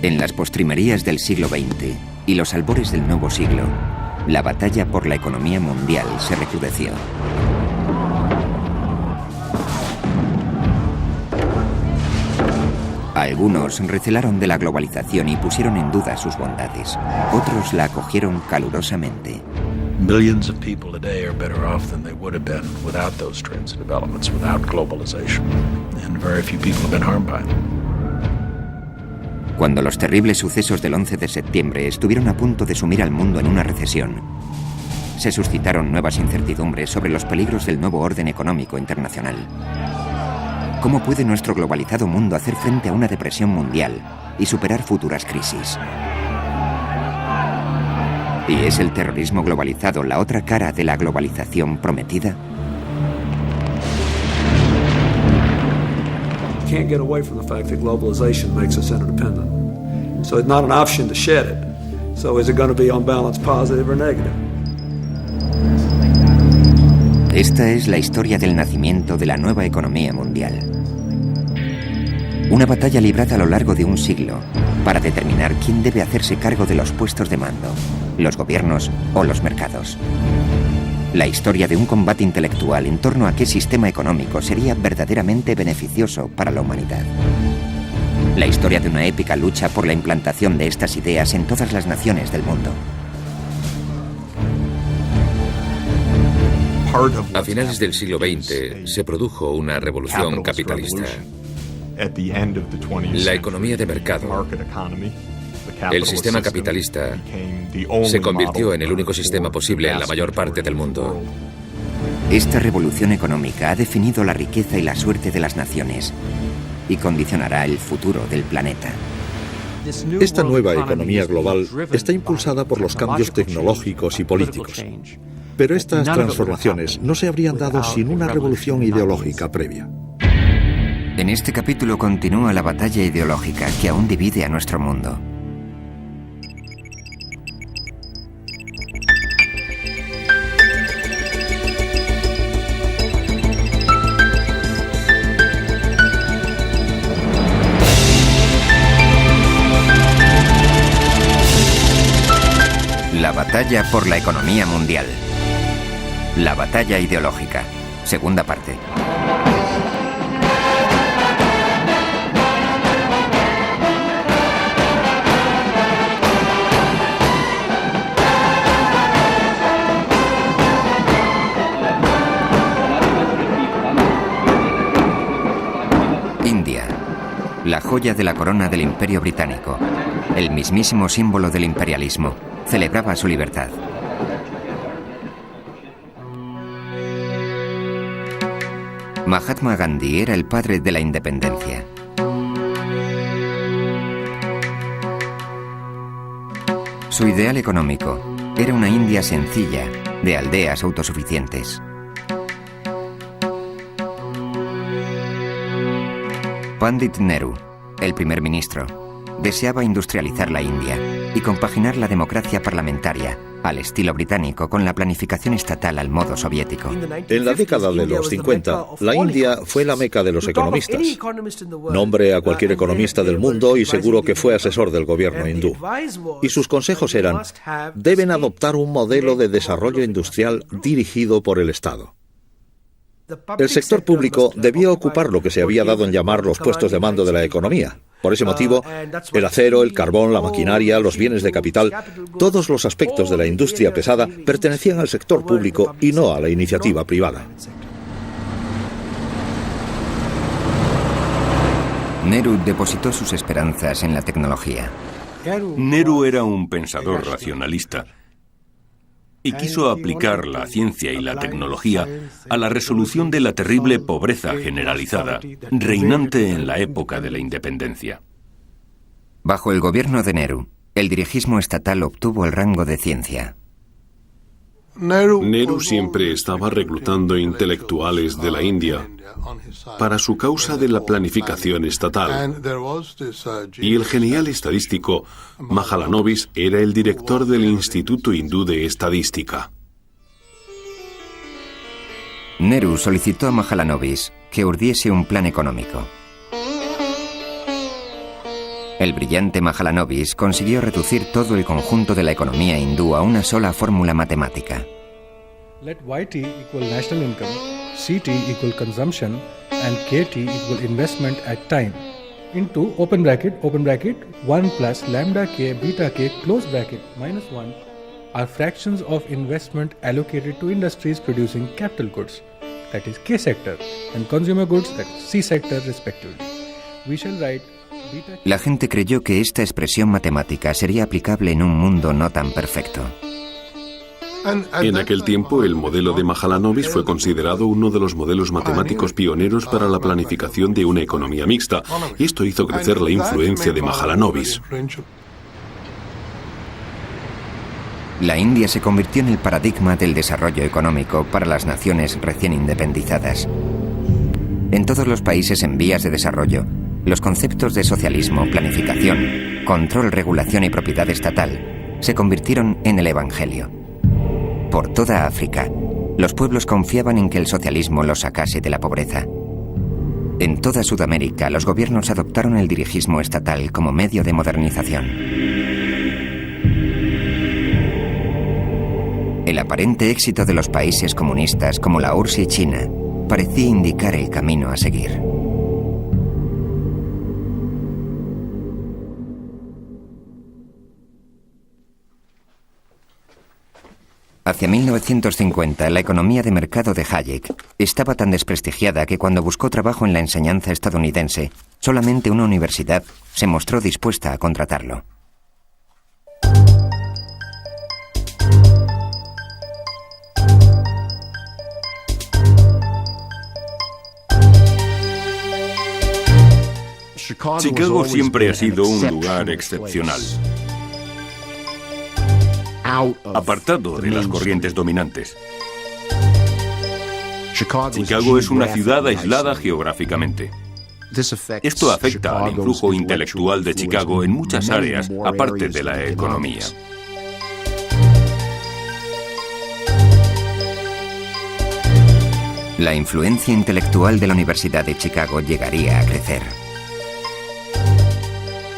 En las postrimerías del siglo XX y los albores del nuevo siglo, la batalla por la economía mundial se recrudeció. Algunos recelaron de la globalización y pusieron en duda sus bondades. Otros la acogieron calurosamente. Millions of people today are better off than they would have been without those trends and developments, without globalization. And very few people have been harmed by them. Cuando los terribles sucesos del 11 de septiembre estuvieron a punto de sumir al mundo en una recesión, se suscitaron nuevas incertidumbres sobre los peligros del nuevo orden económico internacional. ¿Cómo puede nuestro globalizado mundo hacer frente a una depresión mundial y superar futuras crisis? ¿Y es el terrorismo globalizado la otra cara de la globalización prometida? Can't get away from the fact that globalization makes us interdependent. So it's not an option to shed it. So is it going to be on balance positive or negative? Esta es la historia del nacimiento de la nueva economía mundial. Una batalla librada a lo largo de un siglo para determinar quién debe hacerse cargo de los puestos de mando, los gobiernos o los mercados. La historia de un combate intelectual en torno a qué sistema económico sería verdaderamente beneficioso para la humanidad. La historia de una épica lucha por la implantación de estas ideas en todas las naciones del mundo. A finales del siglo XX se produjo una revolución capitalista. La economía de mercado, el sistema capitalista, se convirtió en el único sistema posible en la mayor parte del mundo. Esta revolución económica ha definido la riqueza y la suerte de las naciones y condicionará el futuro del planeta. Esta nueva economía global está impulsada por los cambios tecnológicos y políticos. Pero estas transformaciones no se habrían dado sin una revolución ideológica previa. En este capítulo continúa la batalla ideológica que aún divide a nuestro mundo. La batalla por la economía mundial. La batalla ideológica. Segunda parte. India. La joya de la corona del Imperio Británico. El mismísimo símbolo del imperialismo. Celebraba su libertad. Mahatma Gandhi era el padre de la independencia. Su ideal económico era una India sencilla, de aldeas autosuficientes. Pandit Nehru, el primer ministro, deseaba industrializar la India y compaginar la democracia parlamentaria al estilo británico con la planificación estatal al modo soviético. En la década de los 50, la India fue la meca de los economistas. Nombre a cualquier economista del mundo y seguro que fue asesor del gobierno hindú. Y sus consejos eran: deben adoptar un modelo de desarrollo industrial dirigido por el Estado. El sector público debía ocupar lo que se había dado en llamar los puestos de mando de la economía. Por ese motivo, el acero, el carbón, la maquinaria, los bienes de capital, todos los aspectos de la industria pesada pertenecían al sector público y no a la iniciativa privada. Nehru depositó sus esperanzas en la tecnología. Nehru era un pensador racionalista y quiso aplicar la ciencia y la tecnología a la resolución de la terrible pobreza generalizada reinante en la época de la independencia. Bajo el gobierno de Nehru, el dirigismo estatal obtuvo el rango de ciencia. Nehru siempre estaba reclutando intelectuales de la India para su causa de la planificación estatal. Y el genial estadístico Mahalanobis era el director del Instituto Hindú de Estadística. Nehru solicitó a Mahalanobis que urdiese un plan económico. El brillante Mahalanobis consiguió reducir todo el conjunto de la economía hindú a una sola fórmula matemática. Let YT equal national income, CT equal consumption, and KT equal investment at time. Into open bracket 1 plus lambda k beta k close bracket minus 1 are fractions of investment allocated to industries producing capital goods, that is K sector, and consumer goods, that is C sector respectively. We shall write beta k. La gente creyó que esta expresión matemática sería aplicable en un mundo no tan perfecto. En aquel tiempo, el modelo de Mahalanobis fue considerado uno de los modelos matemáticos pioneros para la planificación de una economía mixta, y esto hizo crecer la influencia de Mahalanobis. La India se convirtió en el paradigma del desarrollo económico para las naciones recién independizadas. En todos los países en vías de desarrollo, los conceptos de socialismo, planificación, control, regulación y propiedad estatal se convirtieron en el evangelio. Por toda África, los pueblos confiaban en que el socialismo los sacase de la pobreza. En toda Sudamérica, los gobiernos adoptaron el dirigismo estatal como medio de modernización. El aparente éxito de los países comunistas como la URSS y China parecía indicar el camino a seguir. Hacia 1950, la economía de mercado de Hayek estaba tan desprestigiada que cuando buscó trabajo en la enseñanza estadounidense, solamente una universidad se mostró dispuesta a contratarlo. Chicago siempre ha sido un lugar excepcional, apartado de las corrientes dominantes. Chicago es una ciudad aislada geográficamente. Esto afecta al influjo intelectual de Chicago en muchas áreas, aparte de la economía. La influencia intelectual de la Universidad de Chicago llegaría a crecer.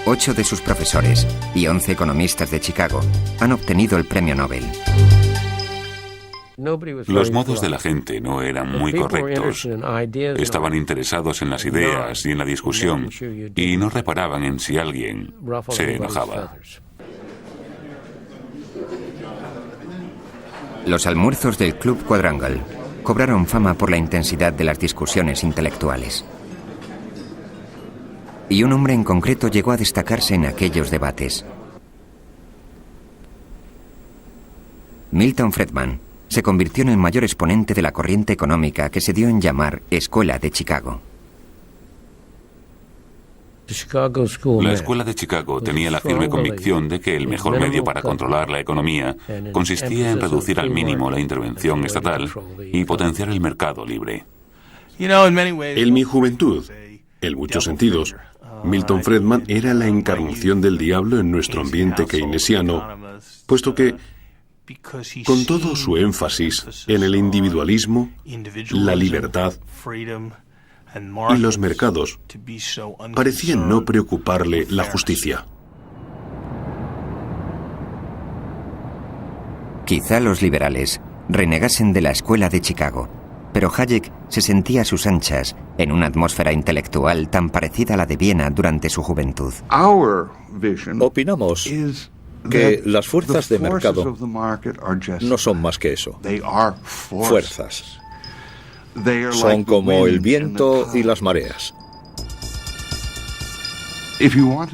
8 de sus profesores y 11 economistas de Chicago han obtenido el premio Nobel. Los modos de la gente no eran muy correctos. Estaban interesados en las ideas y en la discusión y no reparaban en si alguien se enojaba. Los almuerzos del Club Quadrangle cobraron fama por la intensidad de las discusiones intelectuales. Y un hombre en concreto llegó a destacarse en aquellos debates. Milton Friedman se convirtió en el mayor exponente de la corriente económica que se dio en llamar Escuela de Chicago. La Escuela de Chicago tenía la firme convicción de que el mejor medio para controlar la economía consistía en reducir al mínimo la intervención estatal y potenciar el mercado libre. En mi juventud, en muchos sentidos, Milton Friedman era la encarnación del diablo en nuestro ambiente keynesiano, puesto que, con todo su énfasis en el individualismo, la libertad y los mercados, parecía no preocuparle la justicia. Quizá los liberales renegasen de la Escuela de Chicago, pero Hayek se sentía a sus anchas en una atmósfera intelectual tan parecida a la de Viena durante su juventud. Opinamos que las fuerzas de mercado no son más que eso, fuerzas. Son como el viento y las mareas.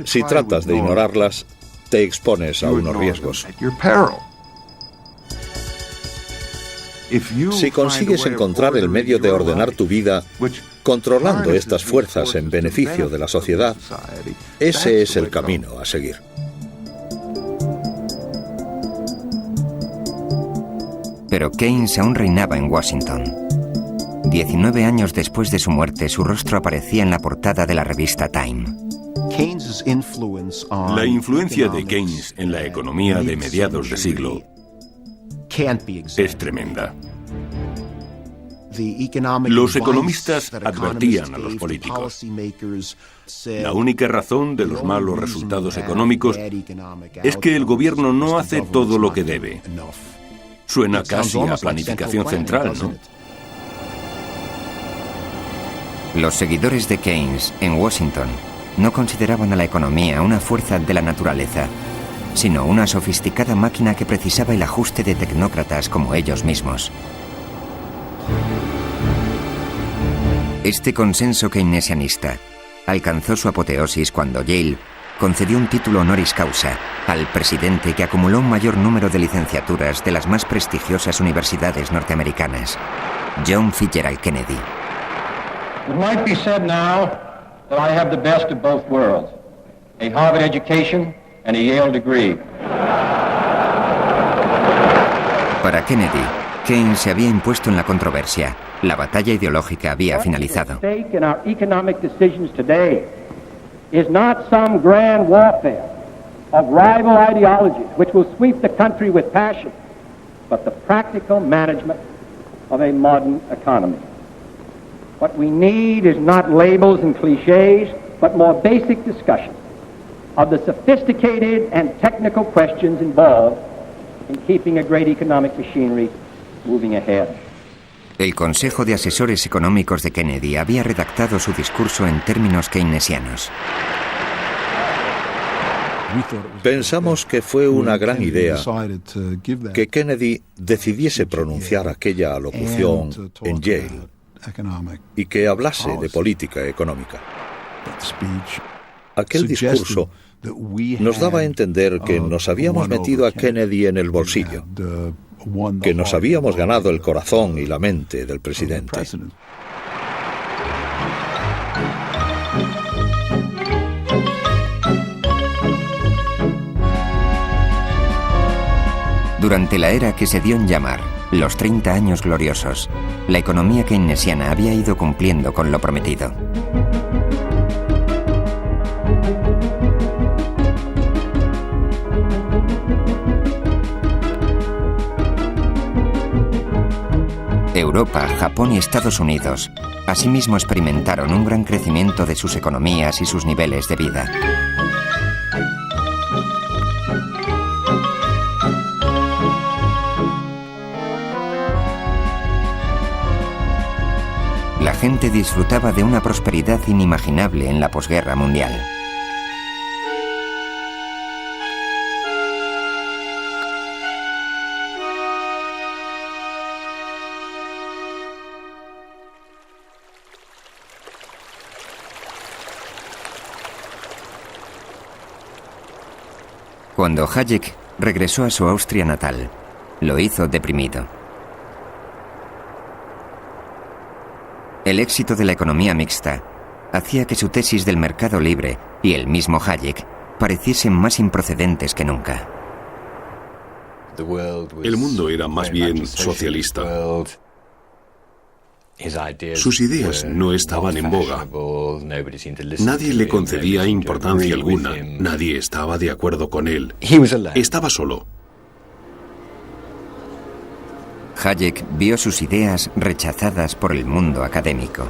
Si tratas de ignorarlas, te expones a unos riesgos. Si consigues encontrar el medio de ordenar tu vida controlando estas fuerzas en beneficio de la sociedad, ese es el camino a seguir. Pero Keynes aún reinaba en Washington. 19 años después de su muerte, su rostro aparecía en la portada de la revista Time. La influencia de Keynes en la economía de mediados de siglo es tremenda. Los economistas advertían a los políticos: la única razón de los malos resultados económicos es que el gobierno no hace todo lo que debe. Suena casi a planificación central, ¿no? Los seguidores de Keynes en Washington no consideraban a la economía una fuerza de la naturaleza, sino una sofisticada máquina que precisaba el ajuste de tecnócratas como ellos mismos. Este consenso keynesianista alcanzó su apoteosis cuando Yale concedió un título honoris causa al presidente que acumuló un mayor número de licenciaturas de las más prestigiosas universidades norteamericanas, John Fitzgerald Kennedy. It might be said now that I have the best of both worlds, a Harvard education and a Yale degree. Para Kennedy, Keynes se había impuesto en la controversia. La batalla ideológica había finalizado. What is at stake in our economic decisions today is not some grand warfare of rival ideologies which will sweep the country with passion, but the practical management of a modern economy. What we need is not labels and cliches, but more basic discussion of the sophisticated and technical questions involved in keeping a great economic machinery moving ahead. El Consejo de Asesores Económicos de Kennedy había redactado su discurso en términos keynesianos. Pensamos que fue una gran idea que Kennedy decidiese pronunciar aquella alocución en Yale y que hablase de política económica. Aquel discurso nos daba a entender que nos habíamos metido a Kennedy en el bolsillo, que nos habíamos ganado el corazón y la mente del presidente. Durante la era que se dio en llamar los 30 años gloriosos, la economía keynesiana había ido cumpliendo con lo prometido. Europa, Japón y Estados Unidos asimismo experimentaron un gran crecimiento de sus economías y sus niveles de vida. La gente disfrutaba de una prosperidad inimaginable en la posguerra mundial. Cuando Hayek regresó a su Austria natal, lo hizo deprimido. El éxito de la economía mixta hacía que su tesis del mercado libre y el mismo Hayek pareciesen más improcedentes que nunca. El mundo era más bien socialista. Sus ideas no estaban en boga. Nadie le concedía importancia alguna. Nadie estaba de acuerdo con él. Estaba solo. Hayek vio sus ideas rechazadas por el mundo académico.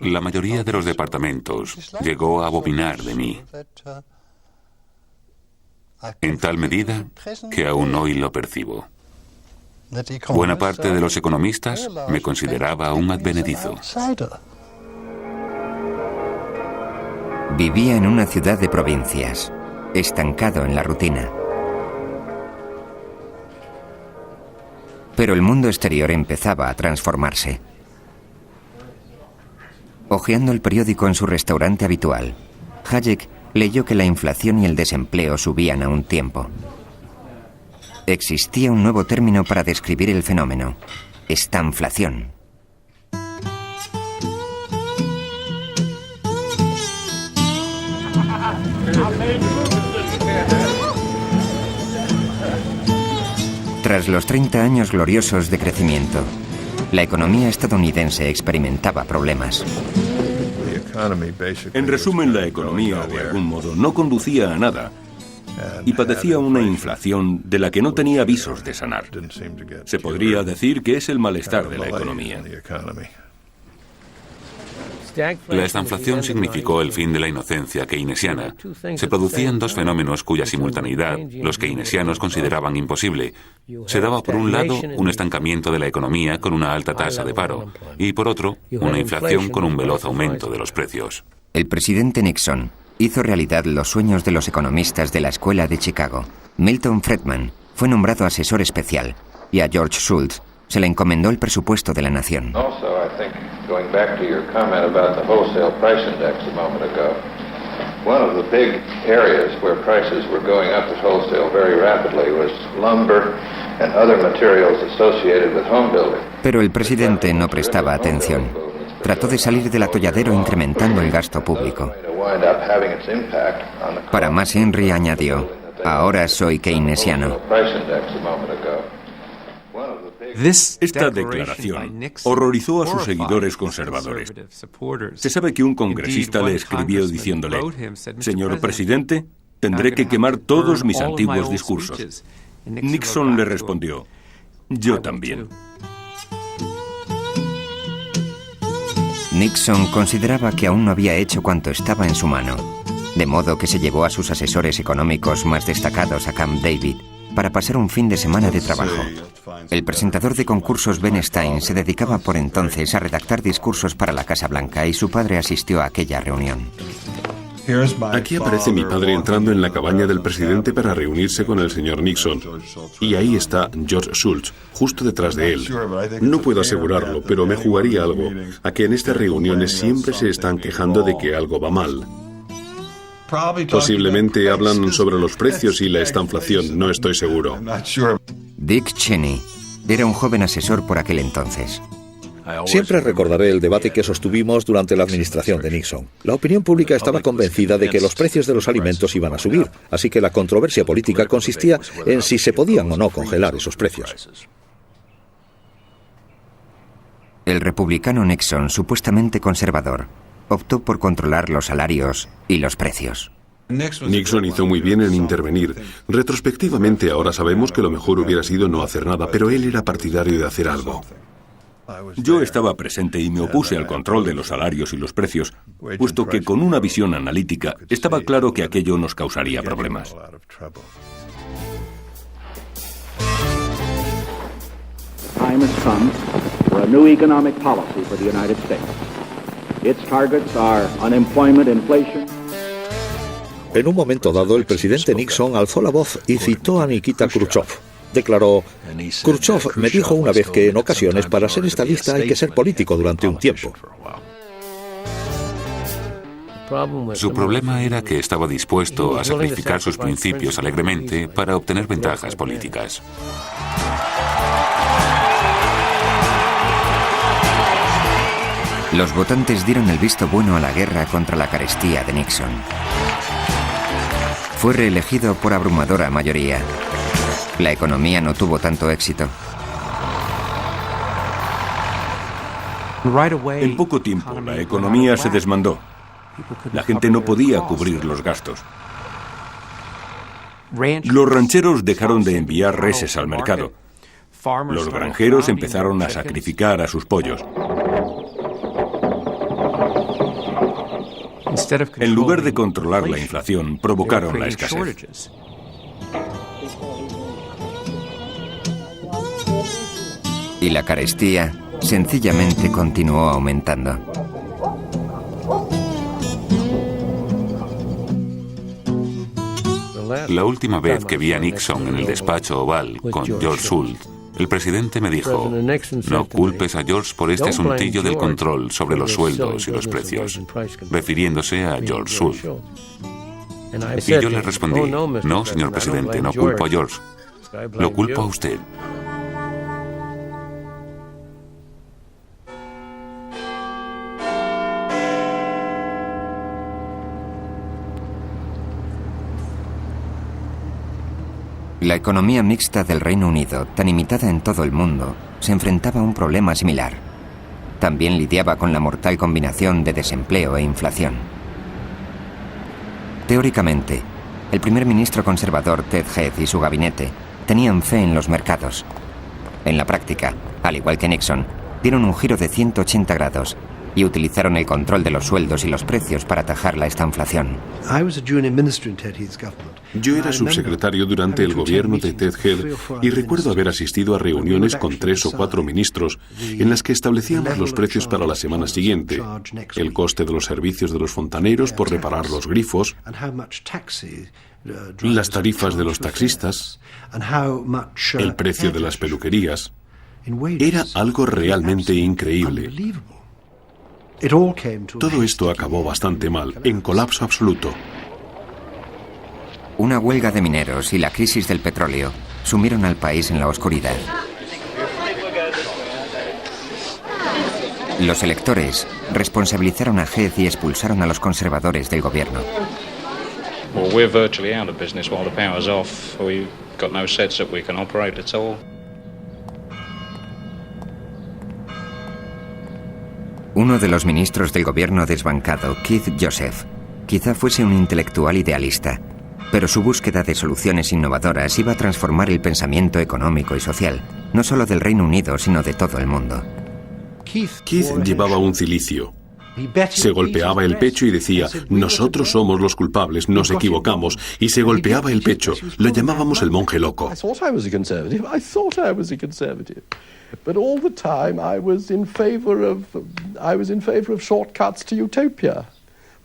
La mayoría de los departamentos llegó a abominar de mí, en tal medida que aún hoy lo percibo. Buena parte de los economistas me consideraba un advenedizo. Vivía en una ciudad de provincias, estancado en la rutina. Pero el mundo exterior empezaba a transformarse. Hojeando el periódico en su restaurante habitual, Hayek leyó que la inflación y el desempleo subían a un tiempo. Existía un nuevo término para describir el fenómeno: estanflación. Tras los 30 años gloriosos de crecimiento, la economía estadounidense experimentaba problemas. En resumen, la economía, de algún modo, no conducía a nada. y padecía una inflación de la que no tenía visos de sanar. Se podría decir que es el malestar de la economía. La estanflación significó el fin de la inocencia keynesiana. Se producían dos fenómenos cuya simultaneidad los keynesianos consideraban imposible. Se daba por un lado un estancamiento de la economía con una alta tasa de paro y por otro una inflación con un veloz aumento de los precios. El presidente Nixon hizo realidad los sueños de los economistas de la Escuela de Chicago. Milton Friedman fue nombrado asesor especial y a George Shultz se le encomendó el presupuesto de la nación. Going back to your comment about the wholesale price index a moment ago, one of the big areas where prices were going up at wholesale very rapidly was lumber and other materials associated with home building. Pero el presidente no prestaba atención. Trató de salir del atolladero incrementando el gasto público. Para más, Henry añadió: ahora soy keynesiano. Esta declaración horrorizó a sus seguidores conservadores. Se sabe que un congresista le escribió diciéndole: «Señor presidente, tendré que quemar todos mis antiguos discursos». Nixon le respondió: «Yo también». Nixon consideraba que aún no había hecho cuanto estaba en su mano, de modo que se llevó a sus asesores económicos más destacados a Camp David para pasar un fin de semana de trabajo. El presentador de concursos Ben Stein se dedicaba por entonces a redactar discursos para la Casa Blanca y su padre asistió a aquella reunión. Aquí aparece mi padre entrando en la cabaña del presidente para reunirse con el señor Nixon. Y ahí está George Shultz, justo detrás de él. No puedo asegurarlo, pero me jugaría algo a que en estas reuniones siempre se están quejando de que algo va mal. Posiblemente hablan sobre los precios y la estanflación, no estoy seguro. Dick Cheney era un joven asesor por aquel entonces. Siempre recordaré el debate que sostuvimos durante la administración de Nixon. La opinión pública estaba convencida de que los precios de los alimentos iban a subir, así que la controversia política consistía en si se podían o no congelar esos precios. El republicano Nixon, supuestamente conservador, optó por controlar los salarios y los precios. Nixon hizo muy bien en intervenir. Retrospectivamente ahora sabemos que lo mejor hubiera sido no hacer nada, pero él era partidario de hacer algo. Yo estaba presente y me opuse al control de los salarios y los precios, puesto que con una visión analítica estaba claro que aquello nos causaría problemas. Time has come for a new economic policy for the United States. Its targets are unemployment, inflation. En un momento dado, el presidente Nixon alzó la voz y citó a Nikita Khrushchev. Declaró: «Khrushchev me dijo una vez que en ocasiones para ser estadista hay que ser político durante un tiempo». Su problema era que estaba dispuesto a sacrificar sus principios alegremente para obtener ventajas políticas. Los votantes dieron el visto bueno a la guerra contra la carestía de Nixon. Fue reelegido por abrumadora mayoría. La economía no tuvo tanto éxito. En poco tiempo, la economía se desmandó. La gente no podía cubrir los gastos. Los rancheros dejaron de enviar reses al mercado. Los granjeros empezaron a sacrificar a sus pollos. En lugar de controlar la inflación, provocaron la escasez. Y la carestía sencillamente continuó aumentando. La última vez que vi a Nixon en el despacho oval con George Shultz, el presidente me dijo: «No culpes a George por este asuntillo del control sobre los sueldos y los precios», refiriéndose a George Shultz. Y yo le respondí: «No, señor presidente, no culpo a George, lo culpo a usted». La economía mixta del Reino Unido, tan imitada en todo el mundo, se enfrentaba a un problema similar. También lidiaba con la mortal combinación de desempleo e inflación. Teóricamente, el primer ministro conservador Ted Heath y su gabinete tenían fe en los mercados. En la práctica, al igual que Nixon, dieron un giro de 180 grados y utilizaron el control de los sueldos y los precios para atajar la estanflación. Yo era subsecretario durante el gobierno de Ted Heath y recuerdo haber asistido a reuniones con 3 o 4 ministros en las que establecíamos los precios para la semana siguiente, el coste de los servicios de los fontaneros por reparar los grifos, las tarifas de los taxistas, el precio de las peluquerías. Era algo realmente increíble. Todo esto acabó bastante mal, en colapso absoluto. Una huelga de mineros y la crisis del petróleo sumieron al país en la oscuridad. Los electores responsabilizaron a Heath y expulsaron a los conservadores del gobierno. Well, we're virtually out of business while the power's off. We've got no sets that we can operate at all. Uno de los ministros del gobierno desbancado, Keith Joseph, quizá fuese un intelectual idealista, pero su búsqueda de soluciones innovadoras iba a transformar el pensamiento económico y social, no solo del Reino Unido, sino de todo el mundo. Keith llevaba un cilicio. Se golpeaba el pecho y decía, nosotros somos los culpables, nos equivocamos, y se golpeaba el pecho. Lo llamábamos el monje loco. But all the time I was in favor of shortcuts to utopia.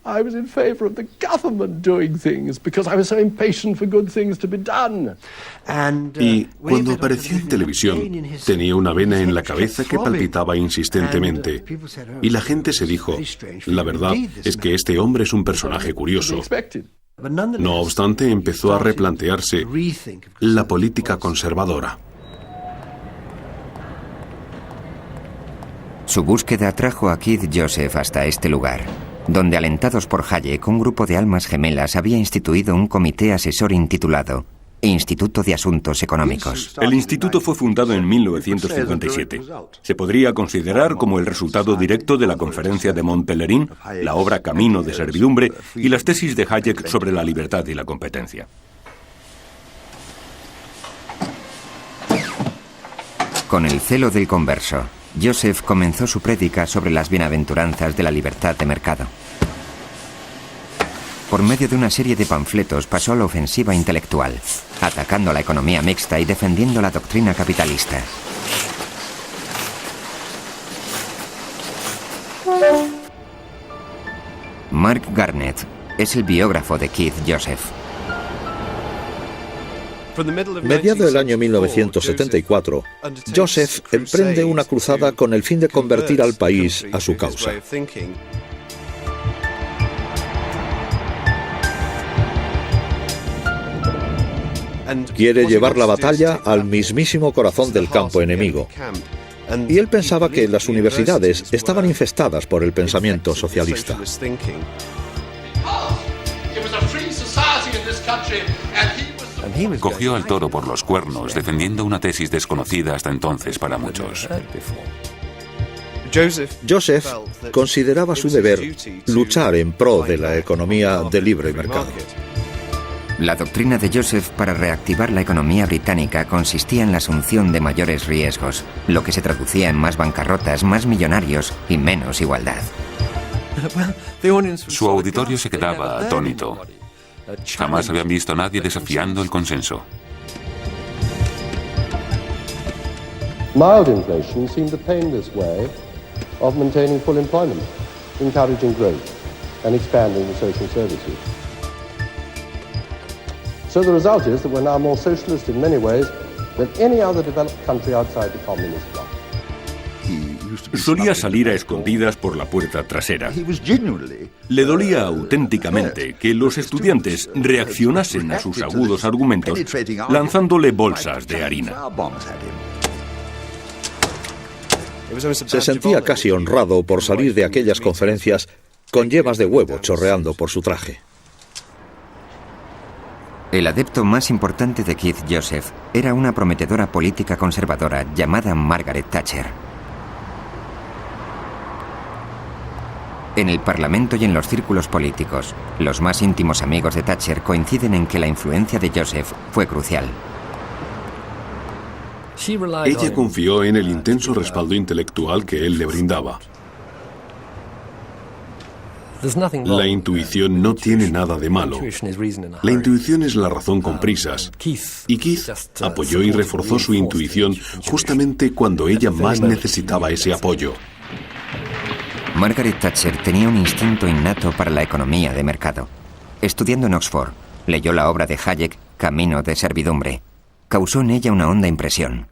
I was in favor of the government doing things because I was so impatient for good things to be done. Y cuando apareció en televisión, tenía una vena en la cabeza que palpitaba insistentemente. Y la gente se dijo, la verdad es que este hombre es un personaje curioso. No obstante, empezó a replantearse la política conservadora. Su búsqueda trajo a Keith Joseph hasta este lugar, donde, alentados por Hayek, un grupo de almas gemelas había instituido un comité asesor intitulado Instituto de Asuntos Económicos. El instituto fue fundado en 1957. Se podría considerar como el resultado directo de la conferencia de Mont Pelerin, la obra Camino de Servidumbre y las tesis de Hayek sobre la libertad y la competencia. Con el celo del converso, Joseph comenzó su prédica sobre las bienaventuranzas de la libertad de mercado. Por medio de una serie de panfletos pasó a la ofensiva intelectual, atacando la economía mixta y defendiendo la doctrina capitalista. Mark Garnett es el biógrafo de Keith Joseph. Mediado el año 1974, Joseph emprende una cruzada con el fin de convertir al país a su causa. Quiere llevar la batalla al mismísimo corazón del campo enemigo. Y él pensaba que las universidades estaban infestadas por el pensamiento socialista. Cogió al toro por los cuernos, defendiendo una tesis desconocida hasta entonces para muchos. Joseph consideraba su deber luchar en pro de la economía de libre mercado. La doctrina de Joseph para reactivar la economía británica consistía en la asunción de mayores riesgos, lo que se traducía en más bancarrotas, más millonarios y menos igualdad. Su auditorio se quedaba atónito. Jamás habían visto a nadie desafiando el consenso. Mild inflation seemed the painless way of maintaining full employment, encouraging growth and expanding the social services. So the result is that we're now more socialist in many ways than any other developed country outside the communist bloc. Solía salir a escondidas por la puerta trasera. Le dolía auténticamente que los estudiantes reaccionasen a sus agudos argumentos lanzándole bolsas de harina. Se sentía casi honrado por salir de aquellas conferencias con yemas de huevo chorreando por su traje. El adepto más importante de Keith Joseph era una prometedora política conservadora llamada Margaret Thatcher. En el Parlamento y en los círculos políticos, los más íntimos amigos de Thatcher coinciden en que la influencia de Joseph fue crucial. Ella confió en el intenso respaldo intelectual que él le brindaba. La intuición no tiene nada de malo. La intuición es la razón con prisas. Y Keith apoyó y reforzó su intuición justamente cuando ella más necesitaba ese apoyo. Margaret Thatcher tenía un instinto innato para la economía de mercado. Estudiando en Oxford, leyó la obra de Hayek, Camino de servidumbre. Causó en ella una honda impresión.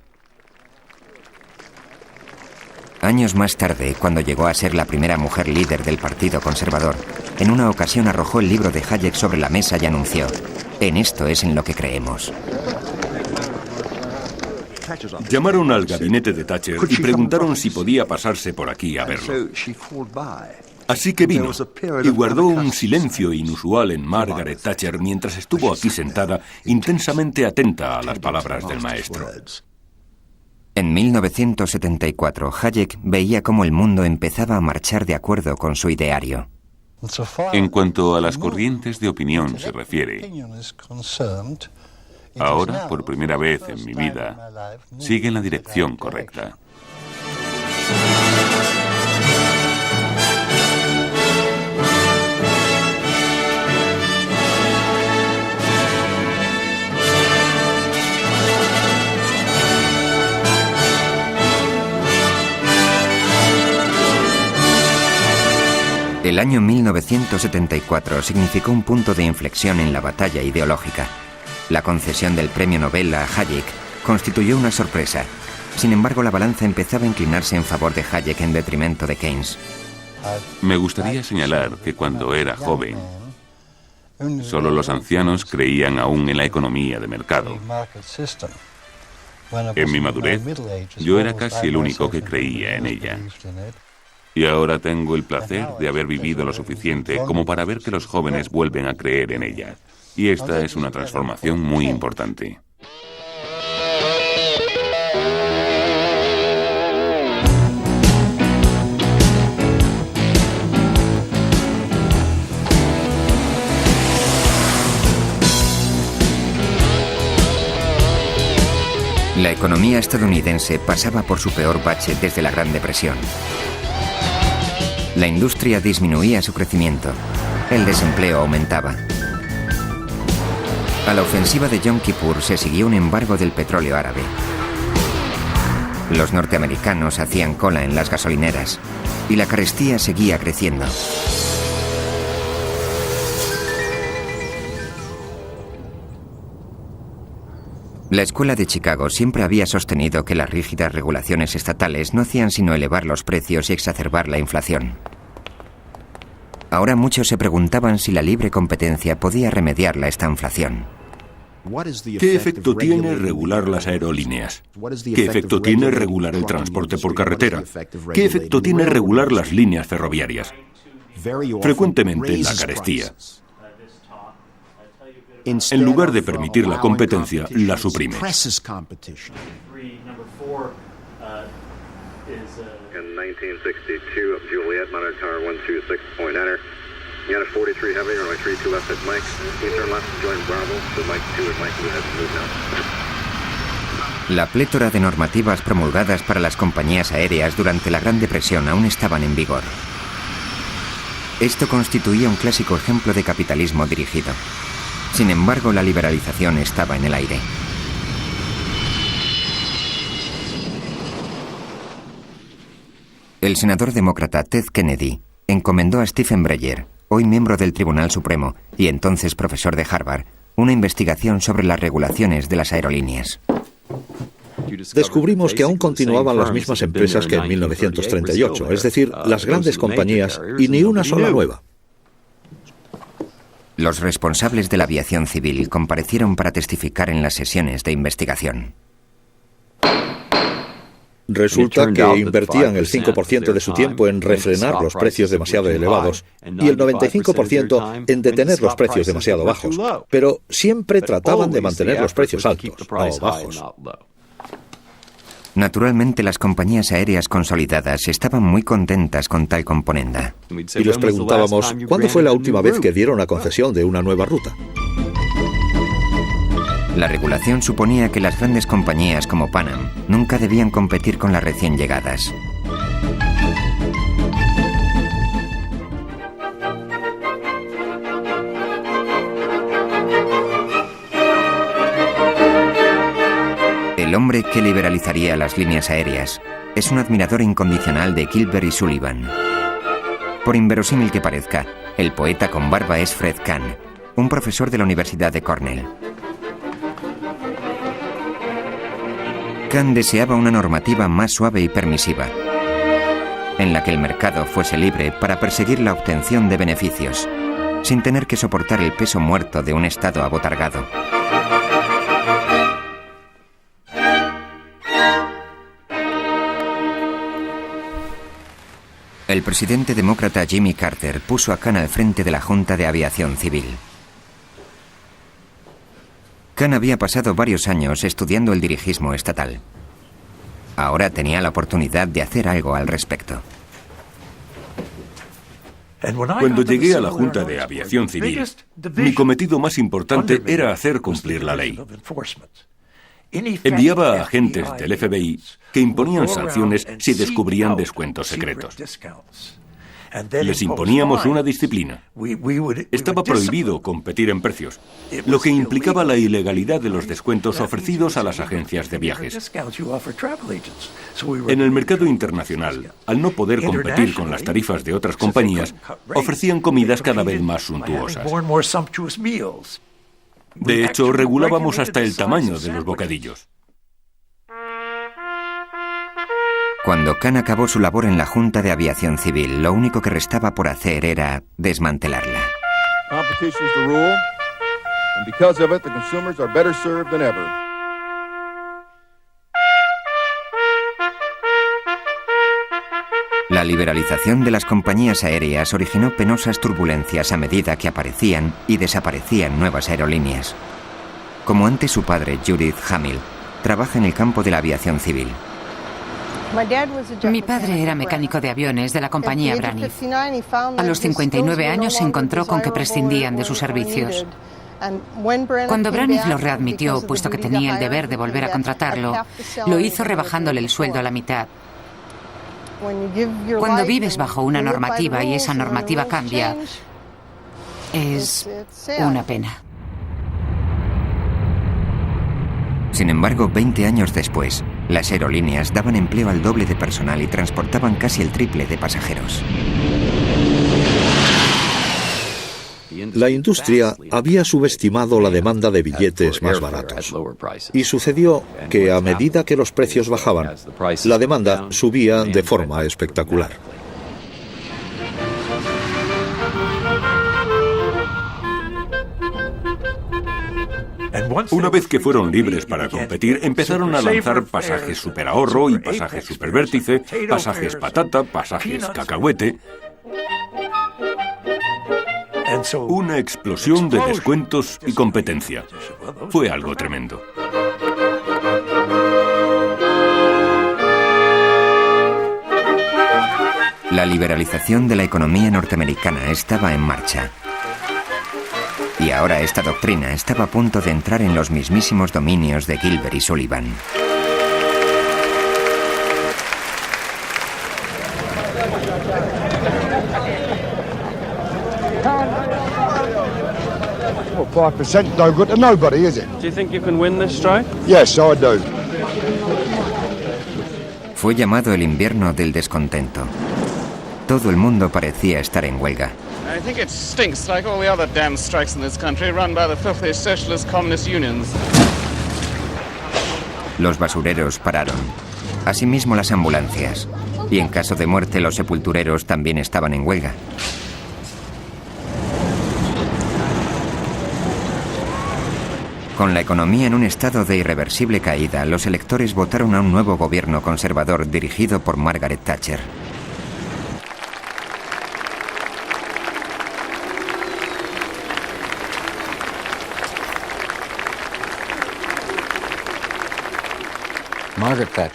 Años más tarde, cuando llegó a ser la primera mujer líder del Partido Conservador, en una ocasión arrojó el libro de Hayek sobre la mesa y anunció: «En esto es en lo que creemos». Llamaron al gabinete de Thatcher y preguntaron si podía pasarse por aquí a verlo. Así que vino y guardó un silencio inusual en Margaret Thatcher mientras estuvo aquí sentada, intensamente atenta a las palabras del maestro. En 1974, Hayek veía cómo el mundo empezaba a marchar de acuerdo con su ideario. En cuanto a las corrientes de opinión se refiere, ahora, por primera vez en mi vida, sigue en la dirección correcta. El año 1974 significó un punto de inflexión en la batalla ideológica. La concesión del premio Nobel a Hayek constituyó una sorpresa. Sin embargo, la balanza empezaba a inclinarse en favor de Hayek en detrimento de Keynes. Me gustaría señalar que cuando era joven, solo los ancianos creían aún en la economía de mercado. En mi madurez, yo era casi el único que creía en ella. Y ahora tengo el placer de haber vivido lo suficiente como para ver que los jóvenes vuelven a creer en ella. Y esta es una transformación muy importante. La economía estadounidense pasaba por su peor bache desde la Gran Depresión. La industria disminuía su crecimiento. El desempleo aumentaba. A la ofensiva de Yom Kippur se siguió un embargo del petróleo árabe. Los norteamericanos hacían cola en las gasolineras y la carestía seguía creciendo. La Escuela de Chicago siempre había sostenido que las rígidas regulaciones estatales no hacían sino elevar los precios y exacerbar la inflación. Ahora muchos se preguntaban si la libre competencia podía remediar la estanflación. ¿Qué efecto tiene regular las aerolíneas? ¿Qué efecto tiene regular el transporte por carretera? ¿Qué efecto tiene regular las líneas ferroviarias? Frecuentemente la carestía. En lugar de permitir la competencia, la suprime. La plétora de normativas promulgadas para las compañías aéreas durante la Gran Depresión aún estaban en vigor. Esto constituía un clásico ejemplo de capitalismo dirigido. Sin embargo, la liberalización estaba en el aire. El senador demócrata Ted Kennedy encomendó a Stephen Breyer, hoy miembro del Tribunal Supremo y entonces profesor de Harvard, una investigación sobre las regulaciones de las aerolíneas. Descubrimos que aún continuaban las mismas empresas que en 1938, es decir, las grandes compañías y ni una sola nueva. Los responsables de la aviación civil comparecieron para testificar en las sesiones de investigación. Resulta que invertían el 5% de su tiempo en refrenar los precios demasiado elevados y el 95% en detener los precios demasiado bajos, pero siempre trataban de mantener los precios altos, no bajos. Naturalmente, las compañías aéreas consolidadas estaban muy contentas con tal componenda. Y les preguntábamos, ¿cuándo fue la última vez que dieron la concesión de una nueva ruta? La regulación suponía que las grandes compañías como Pan Am nunca debían competir con las recién llegadas. El hombre que liberalizaría las líneas aéreas es un admirador incondicional de Gilbert y Sullivan. Por inverosímil que parezca, el poeta con barba es Fred Kahn, un profesor de la Universidad de Cornell. Kahn deseaba una normativa más suave y permisiva, en la que el mercado fuese libre para perseguir la obtención de beneficios, sin tener que soportar el peso muerto de un Estado abotargado. El presidente demócrata Jimmy Carter puso a Kahn al frente de la Junta de Aviación Civil. Kahn había pasado varios años estudiando el dirigismo estatal. Ahora tenía la oportunidad de hacer algo al respecto. Cuando llegué a la Junta de Aviación Civil, mi cometido más importante era hacer cumplir la ley. Enviaba a agentes del FBI que imponían sanciones si descubrían descuentos secretos. Les imponíamos una disciplina. Estaba prohibido competir en precios, lo que implicaba la ilegalidad de los descuentos ofrecidos a las agencias de viajes. En el mercado internacional, al no poder competir con las tarifas de otras compañías, ofrecían comidas cada vez más suntuosas. De hecho, regulábamos hasta el tamaño de los bocadillos. Cuando Kahn acabó su labor en la Junta de Aviación Civil, lo único que restaba por hacer era desmantelarla. La liberalización de las compañías aéreas originó penosas turbulencias a medida que aparecían y desaparecían nuevas aerolíneas. Como antes su padre, Judith Hamill, trabaja en el campo de la aviación civil. Mi padre era mecánico de aviones de la compañía Braniff. A los 59 años se encontró con que prescindían de sus servicios. Cuando Braniff lo readmitió, puesto que tenía el deber de volver a contratarlo, lo hizo rebajándole el sueldo a la mitad. Cuando vives bajo una normativa y esa normativa cambia, es una pena. Sin embargo, 20 años después, las aerolíneas daban empleo al doble de personal y transportaban casi el triple de pasajeros. La industria había subestimado la demanda de billetes más baratos. Y sucedió que a medida que los precios bajaban, la demanda subía de forma espectacular. Una vez que fueron libres para competir, empezaron a lanzar pasajes superahorro y pasajes supervértice, pasajes patata, pasajes cacahuete. Una explosión de descuentos y competencia. Fue algo tremendo. La liberalización de la economía norteamericana estaba en marcha. Y ahora esta doctrina estaba a punto de entrar en los mismísimos dominios de Gilbert y Sullivan. Well, 5% no good to nobody, is it? Do you think you can win this strike? Yes, I do. Fue llamado el invierno del descontento. Todo el mundo parecía estar en huelga. I think it stinks like all the other damn strikes in this country run by the filthy socialist communist unions. Los basureros pararon. Asimismo las ambulancias. Y en caso de muerte los sepultureros también estaban en huelga. Con la economía en un estado de irreversible caída, los electores votaron a un nuevo gobierno conservador dirigido por Margaret Thatcher.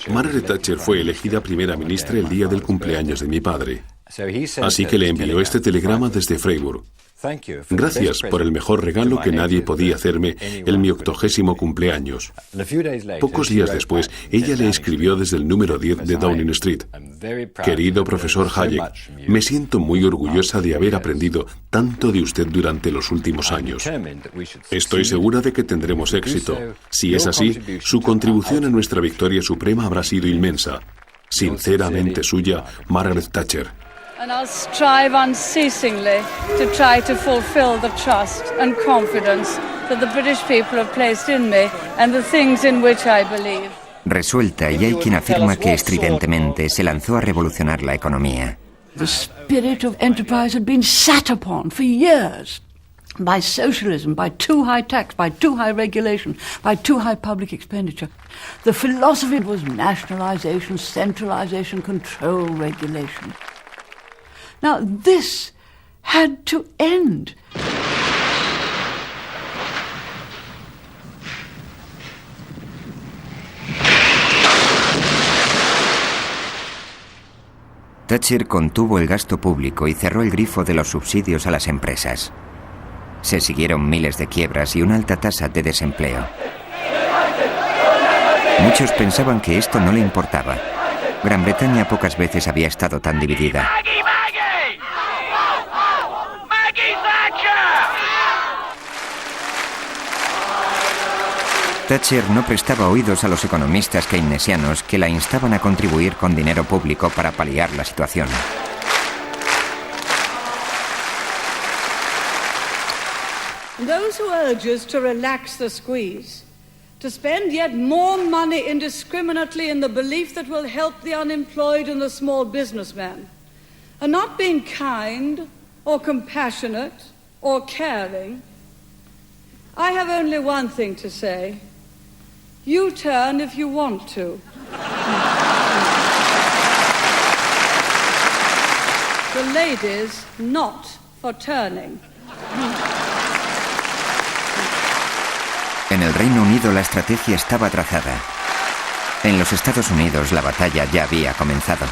Margaret Thatcher fue elegida primera ministra el día del cumpleaños de mi padre. Así que le envió este telegrama desde Freiburg. Gracias por el mejor regalo que nadie podía hacerme en mi 80º cumpleaños. Pocos días después, ella le escribió desde el número 10 de Downing Street. Querido profesor Hayek, me siento muy orgullosa de haber aprendido tanto de usted durante los últimos años. Estoy segura de que tendremos éxito. Si es así, su contribución a nuestra victoria suprema habrá sido inmensa. Sinceramente suya, Margaret Thatcher. And I'll strive unceasingly to try to fulfill the trust and confidence that the British people have placed in me and the things in which I believe. Resuelta, y hay quien afirma que estridentemente se lanzó a revolucionar la economía. The spirit of enterprise had been sat upon for years by socialism, by too high tax, by too high regulation, by too high public expenditure. The philosophy was nationalization, centralization, control, regulation. Now, this had to end. Thatcher contuvo el gasto público y cerró el grifo de los subsidios a las empresas. Se siguieron miles de quiebras y una alta tasa de desempleo. Muchos pensaban que esto no le importaba. Gran Bretaña pocas veces había estado tan dividida. Thatcher no prestaba oídos a los economistas keynesianos que la instaban a contribuir con dinero público para paliar la situación. Those who urge us to relax the squeeze, to spend yet more money indiscriminately in the belief that will help the unemployed and the small businessman, are not being kind or compassionate or caring. I have only one thing to say. You turn if you want to. The lady's not for turning. En el Reino Unido la estrategia estaba trazada. En los Estados Unidos la batalla ya había comenzado.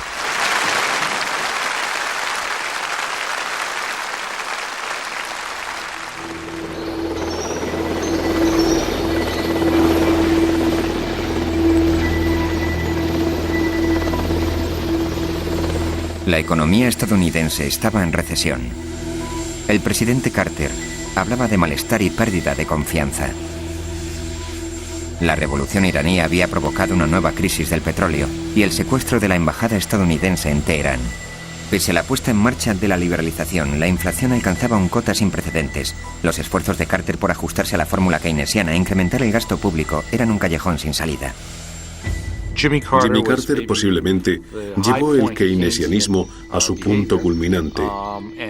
La economía estadounidense estaba en recesión. El presidente Carter hablaba de malestar y pérdida de confianza. La revolución iraní había provocado una nueva crisis del petróleo y el secuestro de la embajada estadounidense en Teherán. Pese a la puesta en marcha de la liberalización, la inflación alcanzaba un cota sin precedentes. Los esfuerzos de Carter por ajustarse a la fórmula keynesiana e incrementar el gasto público eran un callejón sin salida. Jimmy Carter posiblemente llevó el keynesianismo a su punto culminante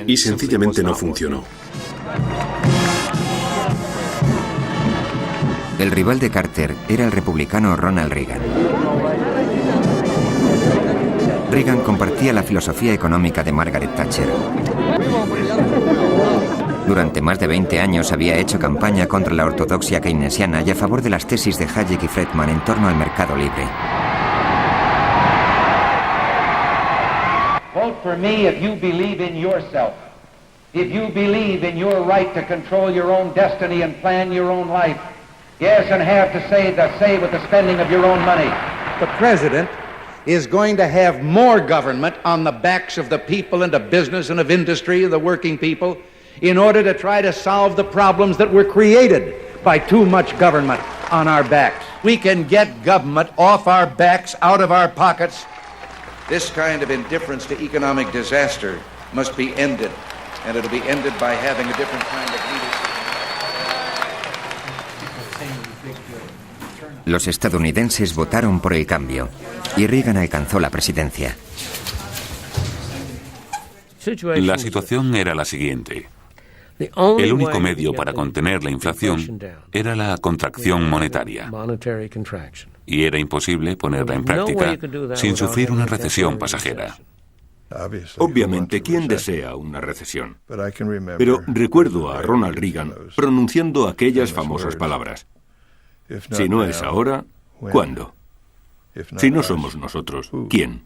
y sencillamente no funcionó. El rival de Carter era el republicano Ronald Reagan. Reagan compartía la filosofía económica de Margaret Thatcher. Durante más de 20 años había hecho campaña contra la ortodoxia keynesiana y a favor de las tesis de Hayek y Friedman en torno al mercado libre. Vote for me if you believe in yourself. If you believe in your right to control your own destiny and plan your own life. Yes, and have to say with the spending of your own money. The president is going to have more government on the backs of the people and of business and of industry and the working people in order to try to solve the problems that were created by too much government on our backs. We can get government off our backs, out of our pockets. This kind of indifference to economic disaster must be ended, and it'll be ended by having a different kind of leadership. Los estadounidenses votaron por el cambio y Reagan alcanzó la presidencia. La situación era la siguiente. El único medio para contener la inflación era la contracción monetaria. Y era imposible ponerla en práctica sin sufrir una recesión pasajera. Obviamente, ¿quién desea una recesión? Pero recuerdo a Ronald Reagan pronunciando aquellas famosas palabras. Si no es ahora, ¿cuándo? Si no somos nosotros, ¿quién?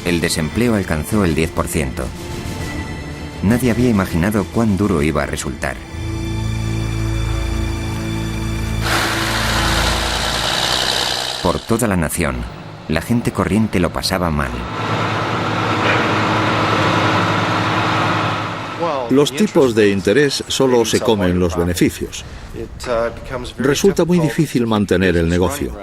El desempleo alcanzó el 10%. Nadie había imaginado cuán duro iba a resultar. Por toda la nación, la gente corriente lo pasaba mal. Los tipos de interés solo se comen los beneficios. Resulta muy difícil mantener el negocio.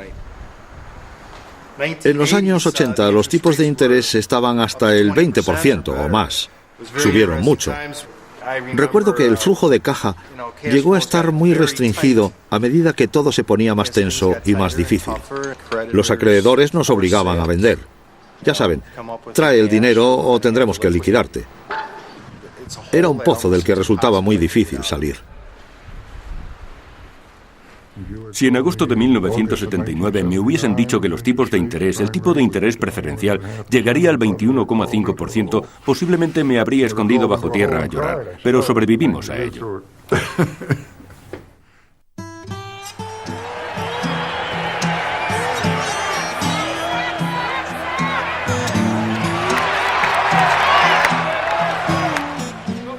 En los años 80 los tipos de interés estaban hasta el 20% o más. Subieron mucho. Recuerdo que el flujo de caja llegó a estar muy restringido a medida que todo se ponía más tenso y más difícil. Los acreedores nos obligaban a vender. Ya saben, trae el dinero o tendremos que liquidarte. Era un pozo del que resultaba muy difícil salir. Si en agosto de 1979 me hubiesen dicho que los tipos de interés, el tipo de interés preferencial, llegaría al 21,5%, posiblemente me habría escondido bajo tierra a llorar, pero sobrevivimos a ello.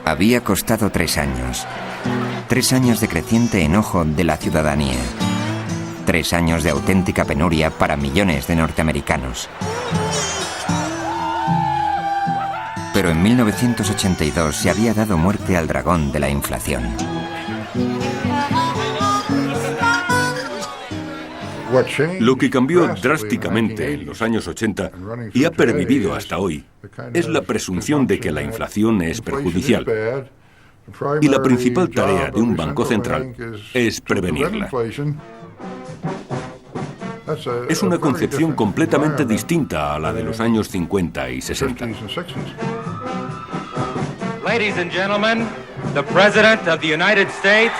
Había costado 3 años. 3 años de creciente enojo de la ciudadanía. 3 años de auténtica penuria para millones de norteamericanos. Pero en 1982 se había dado muerte al dragón de la inflación. Lo que cambió drásticamente en los años 80 y ha pervivido hasta hoy es la presunción de que la inflación es perjudicial. Y la principal tarea de un banco central es prevenirla. Es una concepción completamente distinta a la de los años 50 y 60. Ladies and gentlemen, the President of the United States.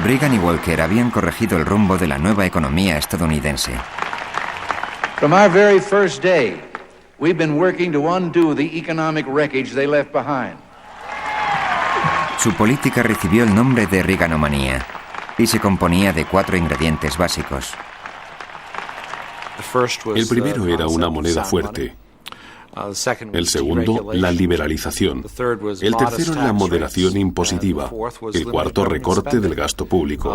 Reagan y Walker habían corregido el rumbo de la nueva economía estadounidense. From our very first day, we've been working to undo the economic wreckage they left behind. Su política recibió el nombre de Reaganomics y se componía de 4 ingredientes básicos. El primero era una moneda fuerte. El segundo, la liberalización. El tercero, la moderación impositiva. El cuarto, recorte del gasto público.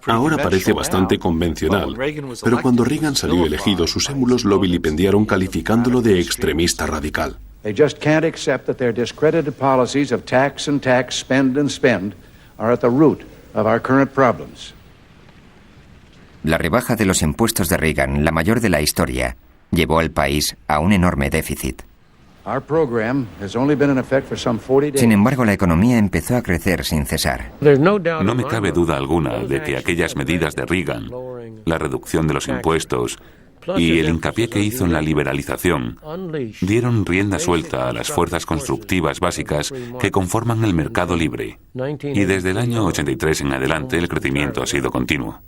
Ahora parece bastante convencional, pero cuando Reagan salió elegido, sus émulos lo vilipendiaron calificándolo de extremista radical. They just can't accept that their discredited policies of tax and tax, spend and spend are at the root of our current problems. La rebaja de los impuestos de Reagan, la mayor de la historia, llevó al país a un enorme déficit. Sin embargo, la economía empezó a crecer sin cesar. No me cabe duda alguna de que aquellas medidas de Reagan, la reducción de los impuestos y el hincapié que hizo en la liberalización, dieron rienda suelta a las fuerzas constructivas básicas que conforman el mercado libre. Y desde el año 83 en adelante el crecimiento ha sido continuo.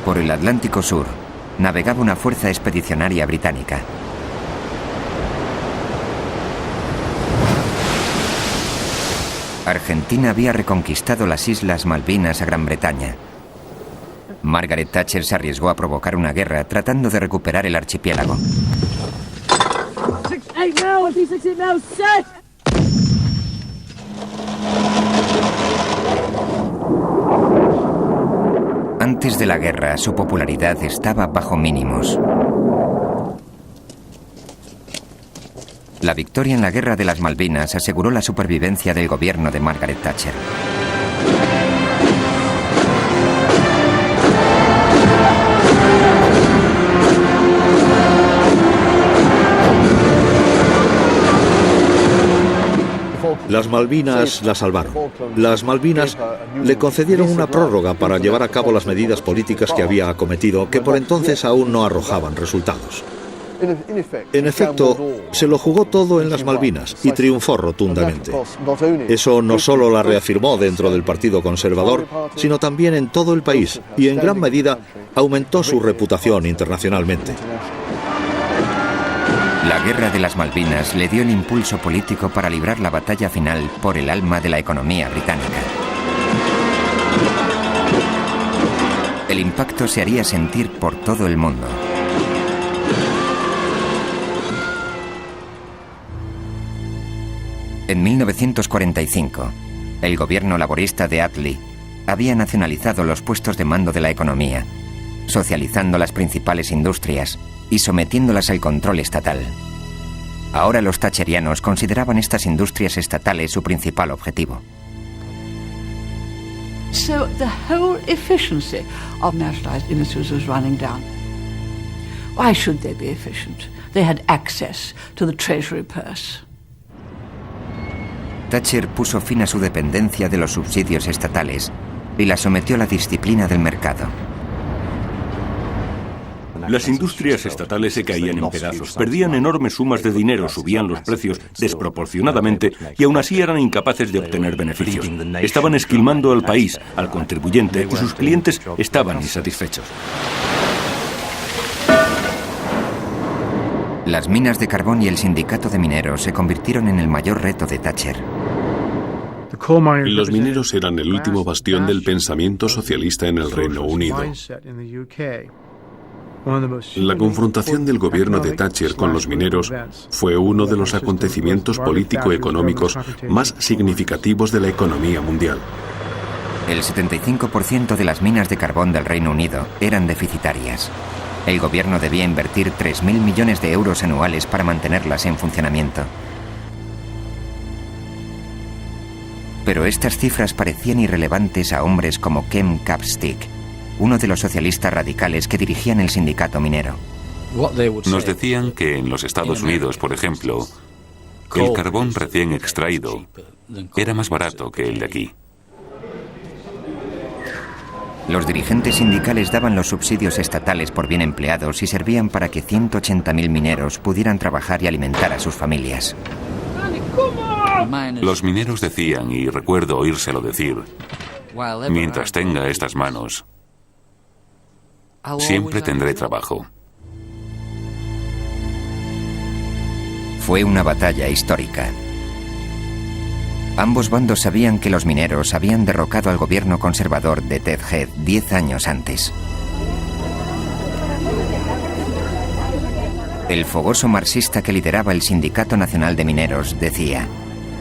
Por el Atlántico Sur, navegaba una fuerza expedicionaria británica. Argentina había reconquistado las Islas Malvinas a Gran Bretaña. Margaret Thatcher se arriesgó a provocar una guerra tratando de recuperar el archipiélago. Antes de la guerra, su popularidad estaba bajo mínimos. La victoria en la Guerra de las Malvinas aseguró la supervivencia del gobierno de Margaret Thatcher. Las Malvinas la salvaron. Las Malvinas le concedieron una prórroga para llevar a cabo las medidas políticas que había acometido, que por entonces aún no arrojaban resultados. En efecto, se lo jugó todo en las Malvinas y triunfó rotundamente. Eso no solo la reafirmó dentro del Partido Conservador, sino también en todo el país y en gran medida aumentó su reputación internacionalmente. La Guerra de las Malvinas le dio el impulso político para librar la batalla final por el alma de la economía británica. El impacto se haría sentir por todo el mundo. En 1945, el gobierno laborista de Attlee había nacionalizado los puestos de mando de la economía, socializando las principales industrias y sometiéndolas al control estatal. Ahora los thatcherianos consideraban estas industrias estatales su principal objetivo. So the whole efficiency of nationalized industries was running down. Why should they be efficient? They had access to the treasury purse. Thatcher puso fin a su dependencia de los subsidios estatales y la sometió a la disciplina del mercado. Las industrias estatales se caían en pedazos, perdían enormes sumas de dinero, subían los precios desproporcionadamente y aún así eran incapaces de obtener beneficios. Estaban esquilmando al país, al contribuyente, y sus clientes estaban insatisfechos. Las minas de carbón y el sindicato de mineros se convirtieron en el mayor reto de Thatcher. Los mineros eran el último bastión del pensamiento socialista en el Reino Unido. La confrontación del gobierno de Thatcher con los mineros fue uno de los acontecimientos político-económicos más significativos de la economía mundial. El 75% de las minas de carbón del Reino Unido eran deficitarias. El gobierno debía invertir 3.000 millones de euros anuales para mantenerlas en funcionamiento. Pero estas cifras parecían irrelevantes a hombres como Ken Capstick, uno de los socialistas radicales que dirigían el sindicato minero. Nos decían que en los Estados Unidos, por ejemplo, el carbón recién extraído era más barato que el de aquí. Los dirigentes sindicales daban los subsidios estatales por bien empleados y servían para que 180.000 mineros pudieran trabajar y alimentar a sus familias. Los mineros decían, y recuerdo oírselo decir, mientras tenga estas manos, siempre tendré trabajo. Fue una batalla histórica. Ambos bandos sabían que los mineros habían derrocado al gobierno conservador de Ted Heath 10 años antes. El fogoso marxista que lideraba el Sindicato Nacional de Mineros decía: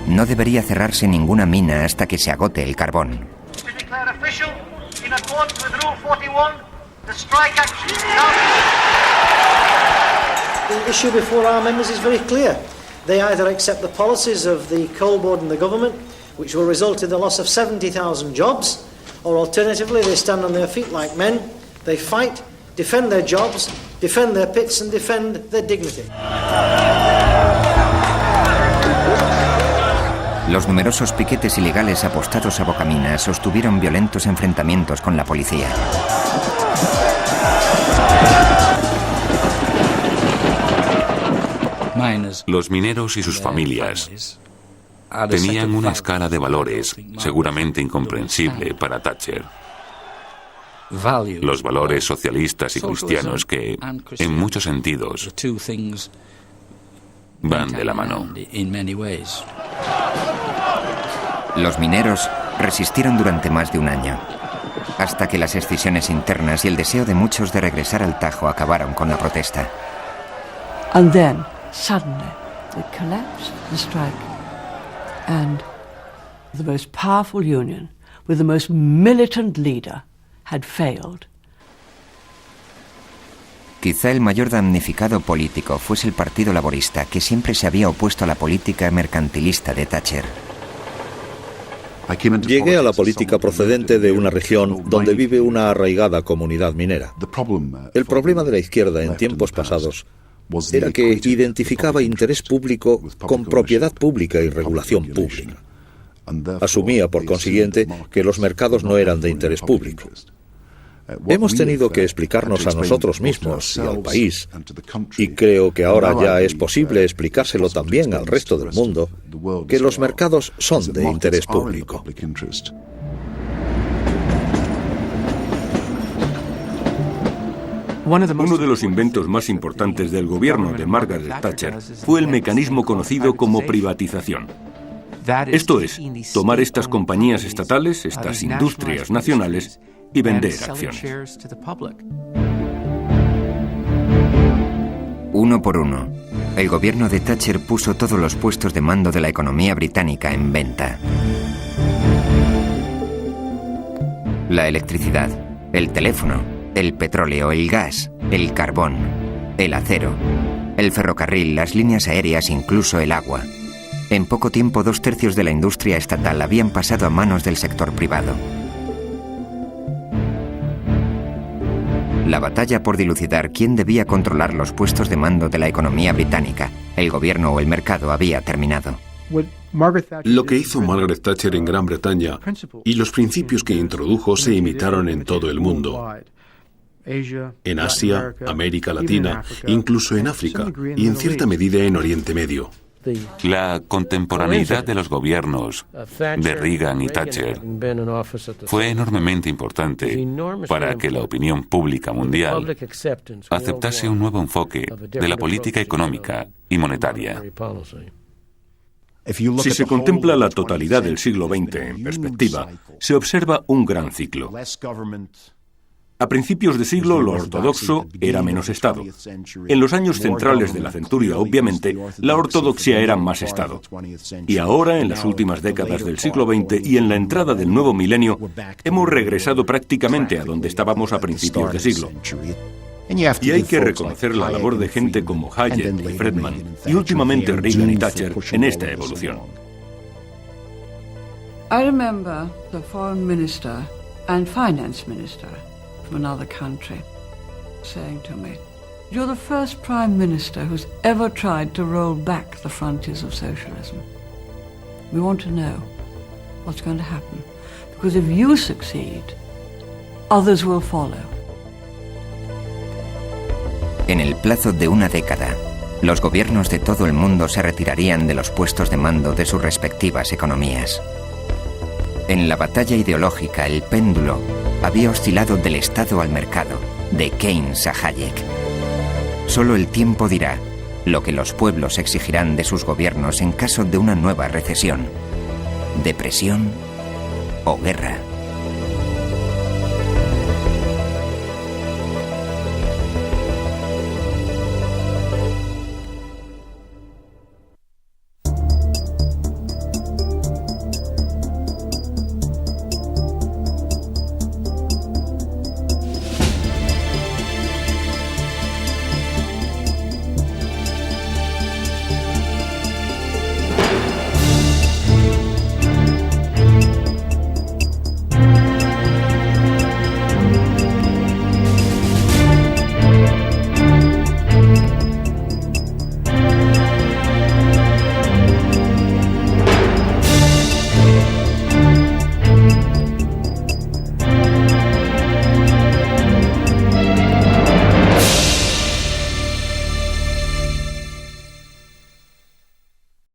no debería cerrarse ninguna mina hasta que se agote el carbón. The issue before our members is very clear. They either accept the policies of the coal board and the government, which will result in the loss of 70,000 jobs, or alternatively they stand on their feet like men, they fight, defend their jobs, defend their pits and defend their dignity. Los numerosos piquetes ilegales apostados a bocaminas sostuvieron violentos enfrentamientos con la policía. Los mineros y sus familias tenían una escala de valores seguramente incomprensible para Thatcher. Los valores socialistas y cristianos que, en muchos sentidos, van de la mano. Los mineros resistieron durante más de un año, hasta que las escisiones internas y el deseo de muchos de regresar al Tajo acabaron con la protesta. And then, suddenly, they collapsed the strike, and the most powerful union, with the most militant leader, had failed. Quizá el mayor damnificado político fuese el Partido Laborista, que siempre se había opuesto a la política mercantilista de Thatcher. Llegué a la política procedente de una región donde vive una arraigada comunidad minera. El problema de la izquierda en tiempos pasados era que identificaba interés público con propiedad pública y regulación pública. Asumía, por consiguiente, que los mercados no eran de interés público. Hemos tenido que explicarnos a nosotros mismos y al país, y creo que ahora ya es posible explicárselo también al resto del mundo, que los mercados son de interés público. Uno de los inventos más importantes del gobierno de Margaret Thatcher fue el mecanismo conocido como privatización. Esto es, tomar estas compañías estatales, estas industrias nacionales, y vender acciones. Uno por uno, el gobierno de Thatcher puso todos los puestos de mando de la economía británica en venta. La electricidad, el teléfono, el petróleo, el gas, el carbón, el acero, el ferrocarril, las líneas aéreas, incluso el agua. En poco tiempo, 2/3 de la industria estatal habían pasado a manos del sector privado. La batalla por dilucidar quién debía controlar los puestos de mando de la economía británica, el gobierno o el mercado, había terminado. Lo que hizo Margaret Thatcher en Gran Bretaña y los principios que introdujo se imitaron en todo el mundo. En Asia, América Latina, incluso en África y en cierta medida en Oriente Medio. La contemporaneidad de los gobiernos de Reagan y Thatcher fue enormemente importante para que la opinión pública mundial aceptase un nuevo enfoque de la política económica y monetaria. Si se contempla la totalidad del siglo XX en perspectiva, se observa un gran ciclo. A principios de siglo, lo ortodoxo era menos Estado. En los años centrales de la centuria, obviamente, la ortodoxia era más Estado. Y ahora, en las últimas décadas del siglo XX y en la entrada del nuevo milenio, hemos regresado prácticamente a donde estábamos a principios de siglo. Y hay que reconocer la labor de gente como Hayek y Friedman, y últimamente Reagan y Thatcher, en esta evolución. I remember the foreign minister and finance minister from another country saying to me, "You're the first prime minister who's ever tried to roll back the frontiers of socialism. We want to know what's going to happen, because if you succeed, others will follow." En el plazo de una década, los gobiernos de todo el mundo se retirarían de los puestos de mando de sus respectivas economías. En la batalla ideológica, el péndulo había oscilado del Estado al mercado, de Keynes a Hayek. Solo el tiempo dirá lo que los pueblos exigirán de sus gobiernos en caso de una nueva recesión, depresión o guerra.